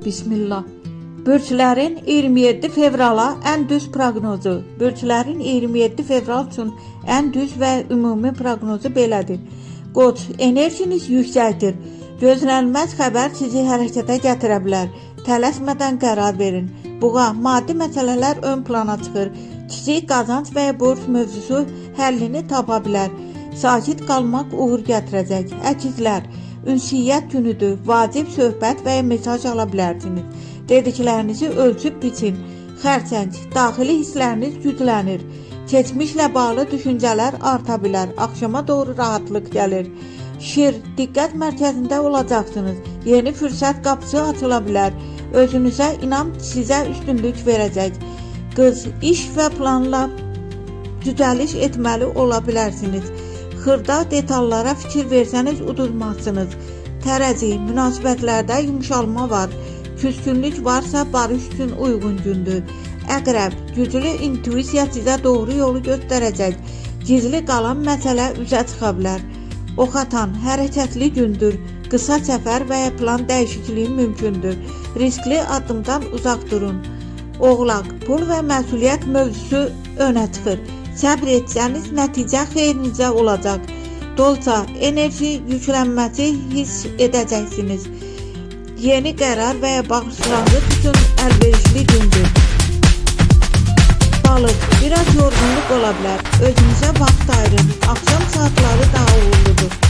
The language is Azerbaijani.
Bismillah. Bürclərin 27 fevrala ən düz proqnozu. Bürclərin 27 fevral üçün ən düz və ümumi proqnozu belədir. Qoç, enerjiniz yüksəkdir. Gözlənilməz xəbər sizi hərəkətə gətirə bilər. Tələsmədən qərar verin. Buğa, maddi məsələlər ön plana çıxır. Kiçik qazanc və borc mövzusu həllini tapa bilər. Sakit qalmaq uğur gətirəcək. Əkizlər, ünsiyyət günüdür. Vacib söhbət və mesaj ala bilərsiniz. Dediklərinizi ölçüb biçin. Xərçəng, daxili hissləriniz güclənir. Keçmişlə bağlı düşüncələr arta bilər. Axşama doğru rahatlıq gəlir. Şir, diqqət mərkəzində olacaqsınız. Yeni fürsət qapısı açıla bilər. Özünüzə inam sizə üstünlük verəcək. Qız, iş və planla düzəliş etməli ola bilərsiniz. Xırda detallara fikir versəniz uduzmazsınız. Tərəzi, münasibətlərdə yumşalma var. Küskünlük varsa barış üçün uyğun gündür. Əqrəb, güclü intuisiya sizə doğru yolu göstərəcək. Gizli qalan məsələ üzə çıxa bilər. Oxatan, hərəkətli gündür. Qısa səfər və plan dəyişikliyi mümkündür. Riskli addımdan uzaq durun. Oğlaq, pul və məsuliyyət mövzusu önə çıxır. Səbr etsəniz nəticə xeyrinizə olacaq. Dolça, enerji yüklənməsi hiss edəcəksiniz. Yeni qərar və ya başlanğıc üçün əlverişli gündür. Balıq, biraz yorğunluq ola bilər. Özünüzə vaxt ayırın. Axşam saatları daha uğurludur.